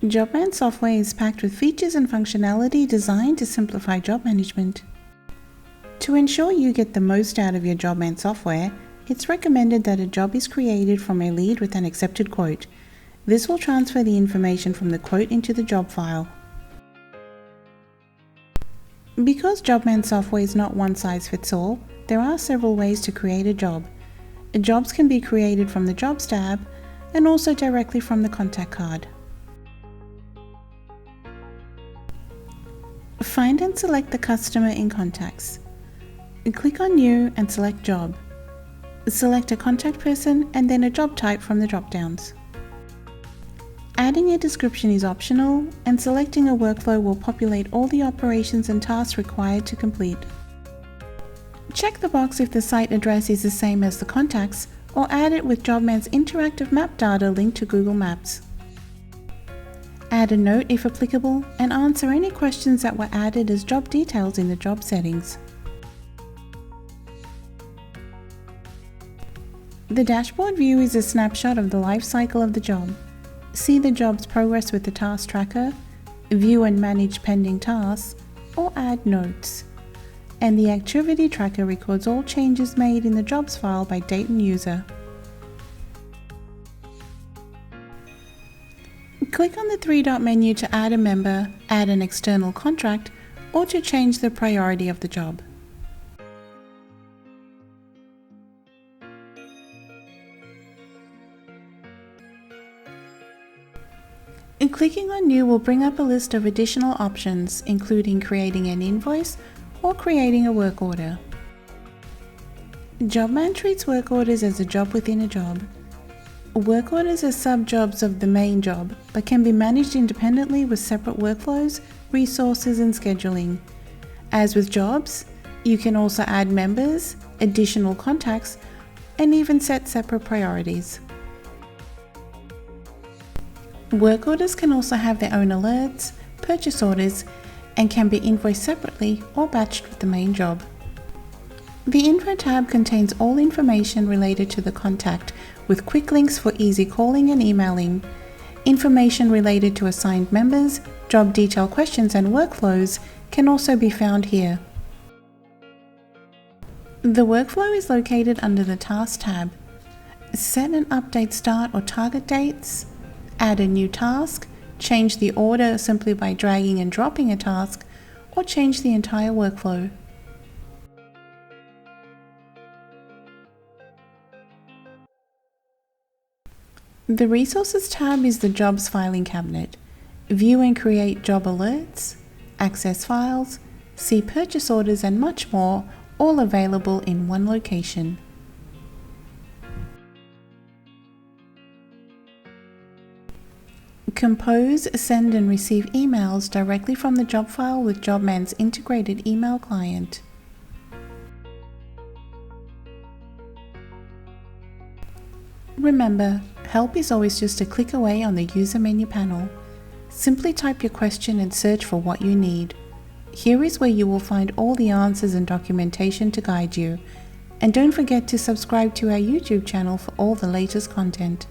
Jobman software is packed with features and functionality designed to simplify job management. To ensure you get the most out of your Jobman software, it's recommended that a job is created from a lead with an accepted quote. This will transfer the information from the quote into the job file. Because Jobman software is not one size fits all, there are several ways to create a job. Jobs can be created from the Jobs tab and also directly from the contact card. Find and select the customer in Contacts. Click on New and select Job. Select a contact person and then a job type from the drop-downs. Adding a description is optional, and selecting a workflow will populate all the operations and tasks required to complete. Check the box if the site address is the same as the contacts, or add it with Jobman's interactive map data linked to Google Maps. Add a note if applicable, and answer any questions that were added as job details in the job settings. The dashboard view is a snapshot of the life cycle of the job. See the job's progress with the task tracker, view and manage pending tasks, or add notes. And the activity tracker records all changes made in the jobs file by date and user. Click on the three-dot menu to add a member, add an external contract, or to change the priority of the job. Clicking on New will bring up a list of additional options, including creating an invoice or creating a work order. Jobman treats work orders as a job within a job. Work orders are sub-jobs of the main job, but can be managed independently with separate workflows, resources, and scheduling. As with jobs, you can also add members, additional contacts, and even set separate priorities. Work orders can also have their own alerts, purchase orders, and can be invoiced separately or batched with the main job. The Info tab contains all information related to the contact, with quick links for easy calling and emailing. Information related to assigned members, job detail questions, and workflows can also be found here. The workflow is located under the Task tab. Set and update start or target dates, add a new task, change the order simply by dragging and dropping a task, or change the entire workflow. The Resources tab is the Jobs filing cabinet. View and create job alerts, access files, see purchase orders, and much more, all available in one location. Compose, send, and receive emails directly from the job file with Jobman's integrated email client. Remember, help is always just a click away on the user menu panel. Simply type your question and search for what you need. Here is where you will find all the answers and documentation to guide you. And don't forget to subscribe to our YouTube channel for all the latest content.